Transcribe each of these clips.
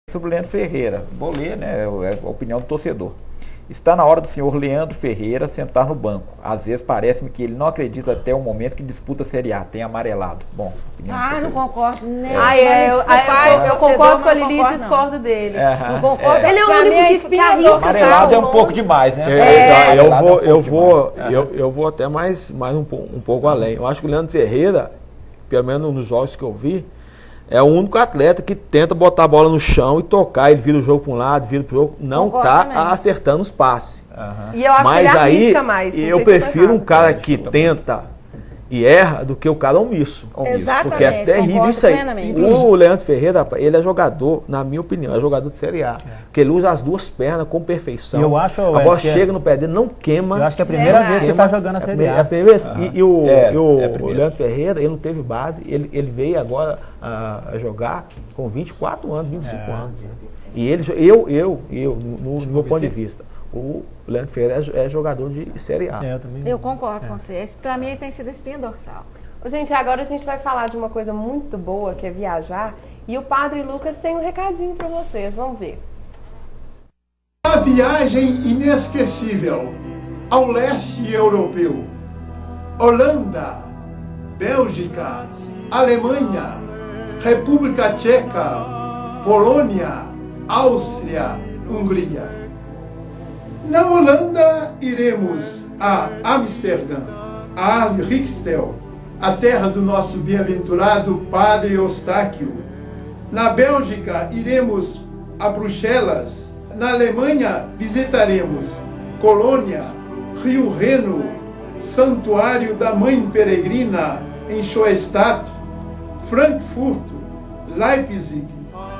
Sobre o Leandro Ferreira, vou ler, né, é a opinião do torcedor. Está na hora do senhor Leandro Ferreira sentar no banco. Às vezes parece-me que ele não acredita até o momento que disputa a Série A, tem amarelado. Bom, opinião do não torcedor. concordo. Nem. Eu concordo com a Lili e discordo dele. Não concordo. Ele é o único que arrisca. Amarelado é um pouco demais, né? Eu vou até mais um pouco além. Eu acho que o Leandro Ferreira, pelo menos nos jogos que eu vi, é o único atleta que tenta botar a bola no chão e tocar. Ele vira o jogo para um lado, vira para o outro. Não está acertando os passes. E eu acho mas que ele aí, arrisca mais. eu prefiro um cara que tenta e erra do que o cara omisso. Exatamente. Porque é terrível isso aí. Plenamente. O Leandro Ferreira, ele é jogador, na minha opinião, é jogador de Série A. Porque ele usa as duas pernas com perfeição. Eu acho, a bola chega no pé dele, não queima. Eu acho que é a primeira vez que ele está jogando a Série A. É a primeira vez. E o Leandro Ferreira, ele não teve base, ele veio agora a jogar com 24 anos, 25 anos. E ele, no meu ponto de vista, o Leandro Ferreira é jogador de Série A. Eu concordo com você. Esse, pra mim, tem sido a espinha dorsal. Gente, agora a gente vai falar de uma coisa muito boa, que é viajar. E o Padre Lucas tem um recadinho para vocês. Vamos ver. Uma viagem inesquecível ao leste europeu. Holanda, Bélgica, Alemanha, República Tcheca, Polônia, Áustria, Hungria. Na Holanda, iremos a Amsterdã, a Arlixtel, a terra do nosso bem-aventurado Padre Eustáquio. Na Bélgica, iremos a Bruxelas. Na Alemanha, visitaremos Colônia, Rio Reno, Santuário da Mãe Peregrina em Schoenstatt, Frankfurt, Leipzig,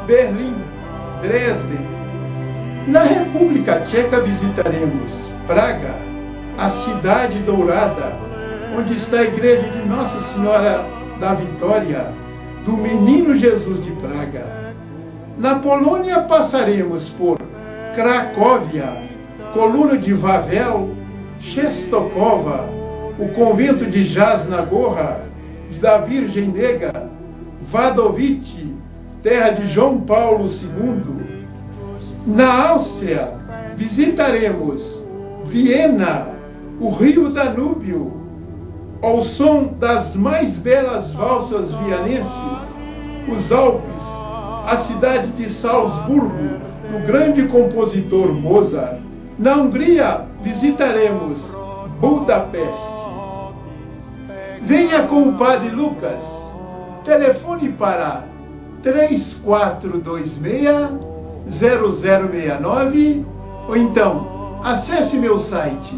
Berlim, Dresden. Na República Tcheca visitaremos Praga, a Cidade Dourada, onde está a igreja de Nossa Senhora da Vitória, do Menino Jesus de Praga. Na Polônia passaremos por Cracóvia, Coluna de Wawel, Częstochowa, o convento de Jasna Góra, da Virgem Negra, Wadowice, terra de João Paulo II. Na Áustria, visitaremos Viena, o rio Danúbio, ao som das mais belas valsas vianenses, os Alpes, a cidade de Salzburgo, do grande compositor Mozart. Na Hungria, visitaremos Budapeste. Venha com o Padre Lucas. Telefone para 3426-0069 ou então acesse meu site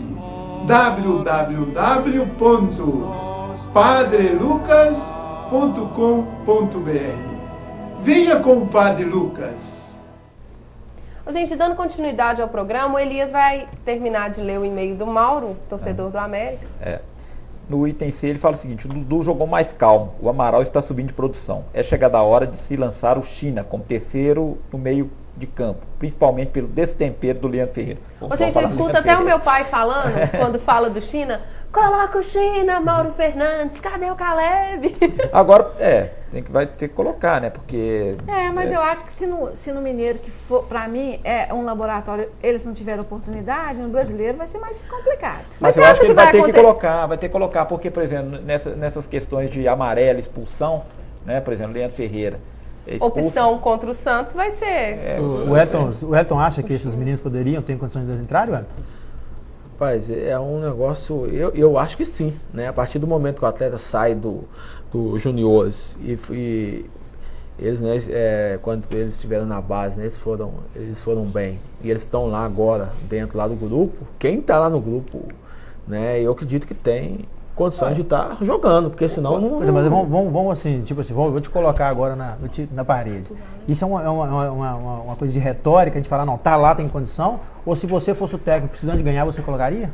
www.padrelucas.com.br. Venha com o Padre Lucas. Gente, dando continuidade ao programa, o Elias vai terminar de ler o e-mail do Mauro, torcedor do América. No item C ele fala o seguinte: o Dudu jogou mais calmo, o Amaral está subindo de produção. É chegada a hora de se lançar o China como terceiro no meio de campo, principalmente pelo destempero do Leandro Ferreira. Gente, eu escuto até o meu pai falando, quando fala do China, coloca o China, Mauro Fernandes, cadê o Caleb? Agora, vai ter que colocar, né, porque... Mas eu acho que se no Mineiro, que for, pra mim, é um laboratório, eles não tiveram oportunidade, no Brasileiro vai ser mais complicado. Mas eu acho que ele vai ter que colocar, porque, por exemplo, nessas questões de amarelo, expulsão, né, por exemplo, Leandro Ferreira, opção contra o Santos vai ser... O Elton acha que esses meninos poderiam ter condições de entrar, Elton? Rapaz, é um negócio... Eu acho que sim, né? A partir do momento que o atleta sai do juniores e eles, né, quando eles estiveram na base, né, eles foram bem. E eles estão lá agora, dentro lá do grupo. Quem está lá no grupo, né, eu acredito que tem condição de estar jogando, porque senão não... Mas vamos assim, tipo assim, vou te colocar agora na parede. Isso é uma coisa de retórica, de falar, não, tá lá, tem condição, ou se você fosse o técnico precisando de ganhar, você colocaria?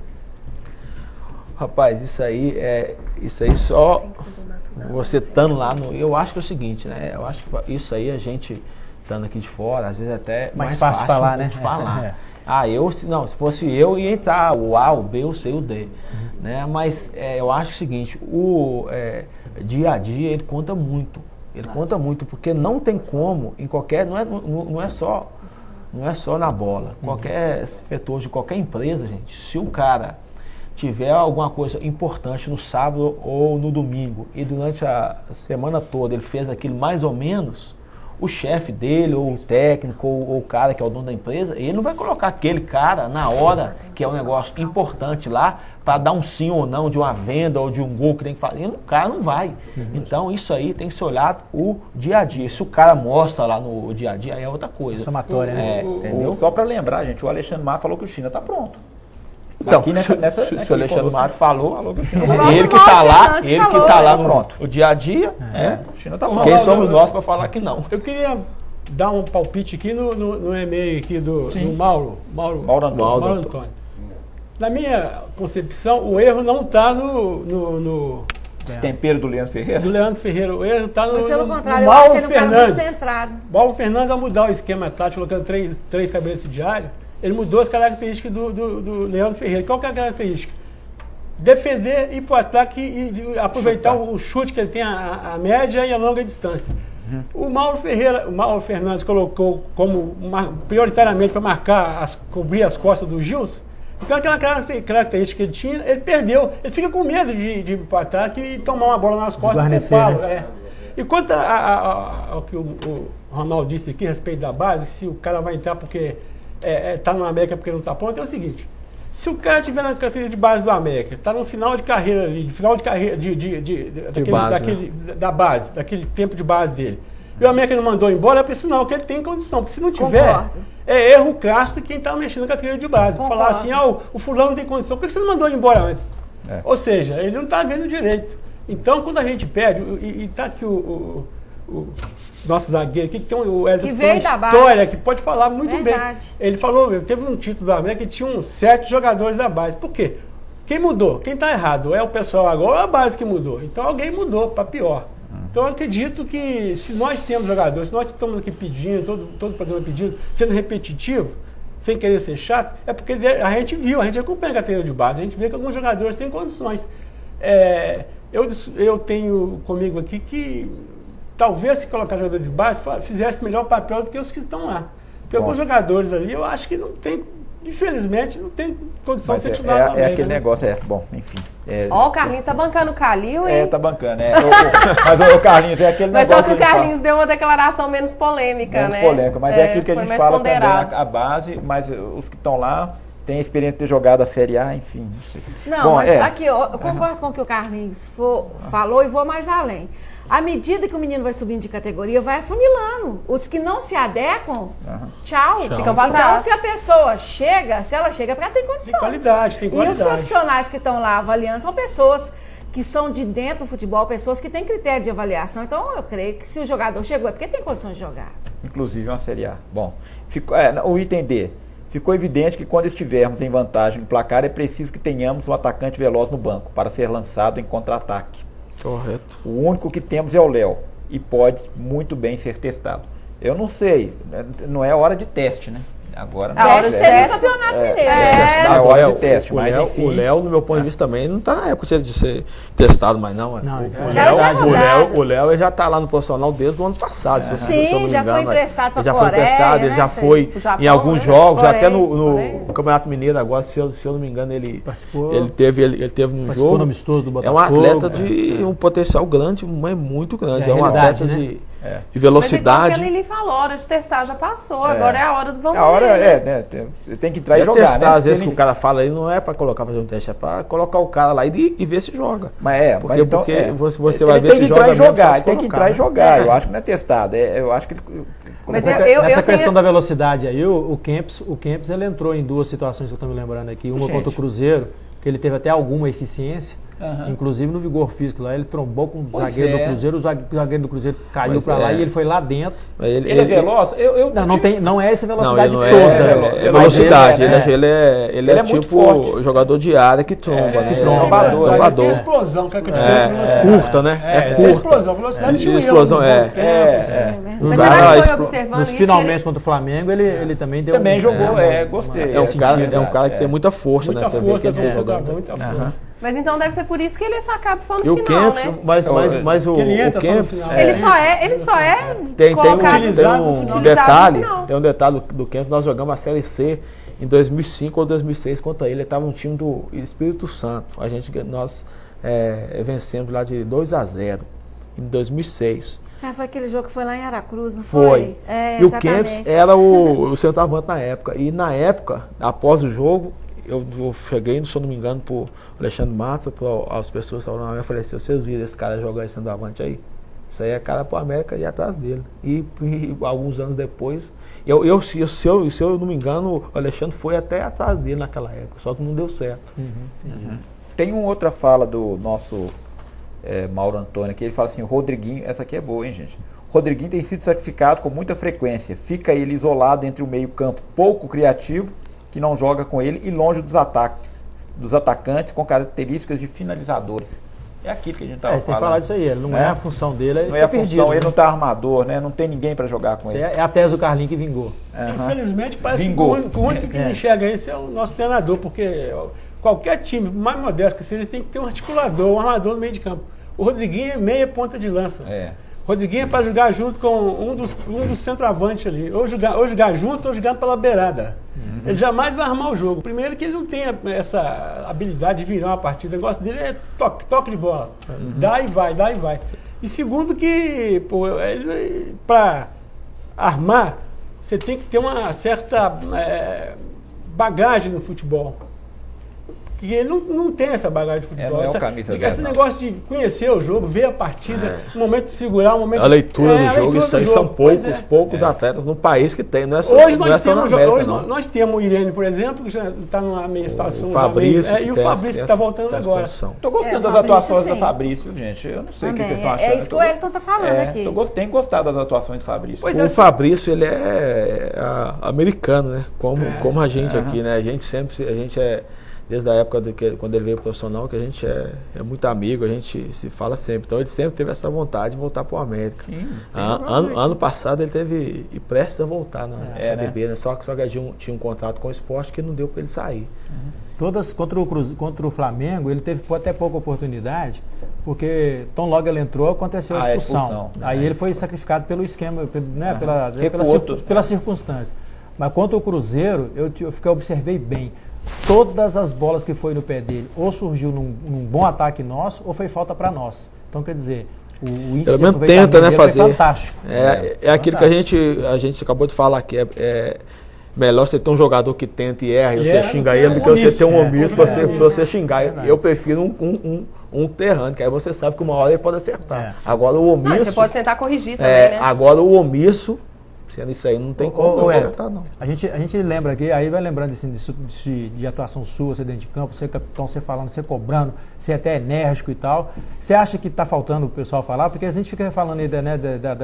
Rapaz, isso aí só você estando lá eu acho que é o seguinte, né? Eu acho que isso aí a gente estando aqui de fora, às vezes até mais fácil de falar, né? Se fosse eu, ia entrar o A, o B, o C e o D. Né? Mas eu acho o seguinte, o dia a dia ele conta muito. Ele conta muito, porque não tem como, em qualquer. Não é só na bola. Qualquer setor de qualquer empresa, gente, se o cara tiver alguma coisa importante no sábado ou no domingo e durante a semana toda ele fez aquilo mais ou menos, o chefe dele, ou o técnico, ou o cara que é o dono da empresa, ele não vai colocar aquele cara na hora que é um negócio importante lá para dar um sim ou não de uma venda ou de um gol que tem que fazer. O cara não vai. Então isso aí tem que ser olhado o dia a dia. Se o cara mostra lá no dia a dia, aí é outra coisa. Somatória, né? Entendeu? Só para lembrar, gente, o Alexandre Matos falou que o China está pronto. Então, aqui se o Alexandre Matos falou que o China ele que está lá no dia a dia, o China tá pronto. Quem somos nós para falar que não? Eu queria dar um palpite aqui no e-mail aqui do Mauro Antônio. Na minha concepção, o erro não está no Destempero do Leandro Ferreira? Do Leandro Ferreira. O erro está no pelo contrário, Mauro eu achei ele um cara muito Fernandes. centrado. Mauro Fernandes, ao mudar o esquema tático, colocando três cabeças de área, ele mudou as características do Leandro Ferreira. Qual que é a característica? Defender, ir para o ataque e aproveitar o chute que ele tem a média e a longa distância. O Mauro Fernandes colocou como prioritariamente para marcar, cobrir as costas do Gilson. Então aquela característica que ele tinha, ele perdeu. Ele fica com medo de ir para o ataque e tomar uma bola nas costas e culpá-lo. Né? E quanto ao que o Ronaldo disse aqui a respeito da base, se o cara vai entrar porque está no América porque não está pronto, é o seguinte: se o cara estiver na categoria de base do América, está no final de carreira ali, da base, daquele tempo de base dele, e o América não mandou embora, é por sinal que ele tem condição, porque se não tiver, é erro crasso quem está mexendo na categoria de base. Falar assim, o fulano não tem condição, por que você não mandou ele embora antes? Ou seja, ele não está vendo direito. Então, quando a gente pede, e está aqui o nosso zagueiro aqui, que tem o Edson, que veio da história, que pode falar muito bem. Ele falou, teve um título da América que tinha 7 jogadores da base. Por quê? Quem mudou? Quem está errado? É o pessoal agora ou é a base que mudou? Então alguém mudou para pior. Então eu acredito que se nós temos jogadores, se nós estamos aqui pedindo, todo o programa pedindo, sendo repetitivo, sem querer ser chato, é porque a gente viu, a gente acompanha a categoria de base, a gente vê que alguns jogadores têm condições. Eu tenho comigo aqui que talvez se colocar jogador de base fizesse melhor papel do que os que estão lá. Porque alguns jogadores ali eu acho que não tem, infelizmente, não tem condição de ser titular. Aquele negócio, enfim. Ó, o Carlinhos tá bancando o Calil, hein? Tá bancando, mas o Carlinhos é aquele mas negócio. Mas só que o Carlinhos deu uma declaração menos polêmica, né? Menos polêmica, mas é aquilo que a gente fala ponderado. Também, a base, mas os que estão lá têm a experiência de ter jogado a Série A, enfim, não sei. Não, bom, mas aqui, eu concordo com o que o Carlinhos falou e vou mais além. À medida que o menino vai subindo de categoria, vai afunilando. Os que não se adequam, tchau. Ficam para trás. Então, se a pessoa chega, porque ela tem condições. Tem qualidade. E os profissionais que estão lá avaliando são pessoas que são de dentro do futebol, pessoas que têm critério de avaliação. Então, eu creio que se o jogador chegou, é porque tem condições de jogar. Inclusive uma Série A. Bom, o item D. Ficou evidente que quando estivermos em vantagem no placar, é preciso que tenhamos um atacante veloz no banco para ser lançado em contra-ataque. Correto. O único que temos é o Léo e pode muito bem ser testado. Eu não sei, não é hora de teste, né? Agora não teste seria o Campeonato Mineiro. É hora de teste, mas enfim. O Léo, no meu ponto de vista, também não está na época de ser testado, mas não. O Léo ele já está lá no profissional desde o ano passado. Sim, já foi emprestado para a Coreia. Já foi emprestado, ele já foi em alguns jogos, até no Campeonato Mineiro agora, se eu não me engano, ele participou. Ele teve num jogo. No amistoso do É Botafogo, um atleta de um potencial grande, mas muito grande. É um atleta de velocidade. Mas igual que a Lili falou, a hora de testar já passou, agora é a hora do vamos ver. A hora tem que entrar e jogar, testar, né? Às vezes que o cara fala aí não é para colocar fazer um teste, é para colocar o cara lá e ver se joga. Porque você vai ver se joga. Ele tem que entrar e jogar. Eu acho que não é testado. Eu acho que nessa questão da velocidade aí, o Kempis ele entrou em 2 situações que eu estou me lembrando aqui. Uma contra o Cruzeiro, que ele teve até alguma eficiência. Inclusive no vigor físico lá, ele trombou com o zagueiro do Cruzeiro, o zagueiro do Cruzeiro caiu para lá e ele foi lá dentro. Ele é veloz? Não é essa velocidade toda. É velocidade, ele é tipo jogador de área que tromba, né? Trombador. Explosão, que é diferente. Curta, né? É curta. Explosão, velocidade de explosão, Mas você foi observando nos finalmente contra o Flamengo, ele também deu. Também jogou, gostei. É um cara que tem muita força, né? Muita força, muita força. Mas então deve ser por isso que ele é sacado só no e final, o Kempis, né? mas o Kempis... Ele só é tem colocado um detalhe do Kempis. Nós jogamos a Série C em 2005 ou 2006 contra ele. Ele estava no time do Espírito Santo. Nós vencemos lá de 2-0 em 2006. Foi aquele jogo que foi lá em Aracruz, não foi? É, e o Kempis era o centroavante na época. E na época, após o jogo, eu cheguei, se eu não me engano, pro Alexandre Matos, as pessoas que estavam lá, eu falei assim: vocês viram esse cara jogar esse centroavante aí? Isso aí é cara pro América ir atrás dele. E alguns anos depois, se eu não me engano, o Alexandre foi até atrás dele naquela época, só que não deu certo. Tem uma outra fala do nosso Mauro Antônio, que ele fala assim: o Rodriguinho, essa aqui é boa, hein, gente? O Rodriguinho tem sido sacrificado com muita frequência. Fica ele isolado entre o meio-campo pouco criativo, que não joga com ele, e longe dos atacantes com características de finalizadores. É aquilo que a gente estava falando. Tem que falar disso aí, ele não é a função dele, ele não é a perdido, função, né? ele não tá armador, né? Não tem ninguém para jogar com ele. É a tese do Carlinhos que vingou. Infelizmente, parece que o único que enxerga isso é o nosso treinador, porque qualquer time, mais modesto que seja, tem que ter um articulador, um armador no meio de campo. O Rodriguinho é meia ponta de lança. O Rodriguinho é para jogar junto com um dos centroavantes ali. Ou jogar junto ou jogar pela beirada. Ele jamais vai armar o jogo. Primeiro que ele não tem essa habilidade de virar uma partida. O negócio dele é toque de bola. Dá e vai. E segundo que, para armar, você tem que ter uma certa bagagem no futebol. E ele não tem essa bagagem de futebol. Esse negócio de conhecer o jogo, ver a partida, o momento de segurar, o momento a leitura do jogo, isso aí são poucos atletas no país que tem, não é só, hoje não é só na América, não. Nós temos o Irene, por exemplo, que já está numa meia situação. O Fabrício, e o Fabrício que está voltando agora. Estou gostando das atuações do Fabrício, gente. Eu não sei o que vocês estão achando. É isso que o Elton está falando aqui. Tenho gostado das atuações do Fabrício. O Fabrício, ele é americano, né? Como a gente aqui, né? A gente desde a época quando ele veio profissional, que a gente é muito amigo, a gente se fala sempre. Então ele sempre teve essa vontade de voltar para o América. Sim, ano passado ele teve prestes a voltar na CDB, né? Só que tinha um contrato com o Sport que não deu para ele sair. Todas contra o Flamengo, ele teve até pouca oportunidade, porque tão logo ele entrou, aconteceu a expulsão. Aí ele foi sacrificado pelo esquema, né? pela circunstância. Mas contra o Cruzeiro, eu observei bem. Todas as bolas que foi no pé dele, ou surgiu num bom ataque nosso, ou foi falta para nós. Então, quer dizer, o índice pelo menos tenta, né, fazer. É fantástico. É aquilo que a gente acabou de falar aqui. É melhor você ter um jogador que tenta e erra e você xinga ele do que você ter um omisso para você xingar. Eu prefiro um terrano, que aí você sabe que uma hora ele pode acertar. Agora o omisso... você pode tentar corrigir também, né? Agora o omisso... Isso aí não tem como acertar, não. A gente lembra aqui, aí vai lembrando assim, de atuação sua, você dentro de campo, você capitão, você falando, você cobrando, você até enérgico e tal. Você acha que está faltando o pessoal falar? Porque a gente fica falando aí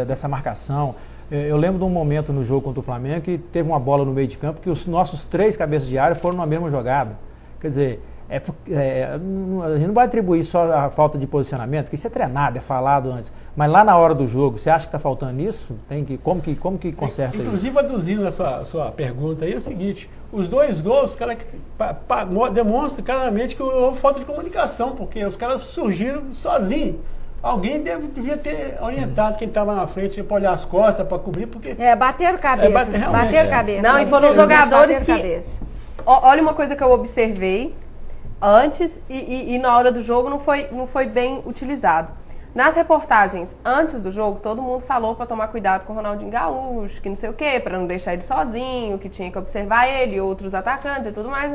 dessa marcação. Eu lembro de um momento no jogo contra o Flamengo que teve uma bola no meio de campo que os nossos 3 cabeças de área foram na mesma jogada. Quer dizer, a gente não vai atribuir só a falta de posicionamento, porque isso é treinado, é falado antes. Mas lá na hora do jogo, você acha que está faltando isso? Como que conserta isso? Inclusive, aduzindo a sua pergunta aí, é o seguinte: os 2 gols, cara, demonstram claramente que houve falta de comunicação, porque os caras surgiram sozinhos. Alguém devia ter orientado quem estava na frente para olhar as costas, para cobrir, porque... bateram cabeça. Bateram cabeça. Não, e foram jogadores que... Olha uma coisa que eu observei antes e na hora do jogo não foi bem utilizado. Nas reportagens antes do jogo, todo mundo falou para tomar cuidado com o Ronaldinho Gaúcho, que não sei o quê, para não deixar ele sozinho, que tinha que observar ele, outros atacantes e tudo mais.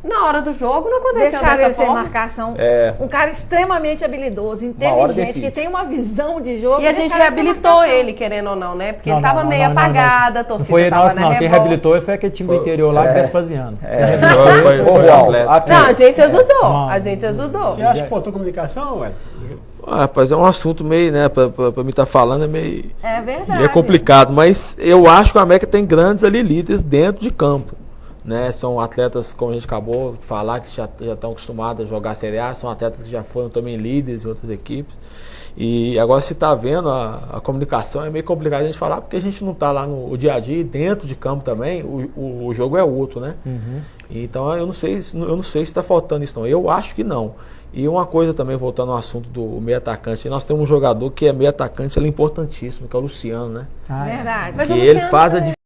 Na hora do jogo não aconteceu Deixaram ele sem forma. marcação. Um cara extremamente habilidoso, inteligente, que tem uma visão de jogo. E a gente reabilitou ele, querendo ou não, né? Porque ele estava meio apagado, a torcida estava na revolta. Quem reabilitou foi aquele time do interior lá, Vespasiano. Não, a gente ajudou. A gente ajudou. Você acha que faltou comunicação, ué? Rapaz, é um assunto meio, né, pra mim estar falando, é meio... É verdade. É complicado, mas eu acho que a América tem grandes ali líderes dentro de campo. Né, são atletas, como a gente acabou de falar, que já estão acostumados a jogar Série A, são atletas que já foram também líderes em outras equipes. E agora se está vendo, a comunicação é meio complicado a gente falar, porque a gente não está lá no dia a dia e dentro de campo também, o jogo é outro, né? Então eu não sei se está faltando isso não. Eu acho que não. E uma coisa também, voltando ao assunto do meio atacante, nós temos um jogador que é meio atacante, ele é importantíssimo, que é o Luciano, né? Verdade. Que ele faz a diferença.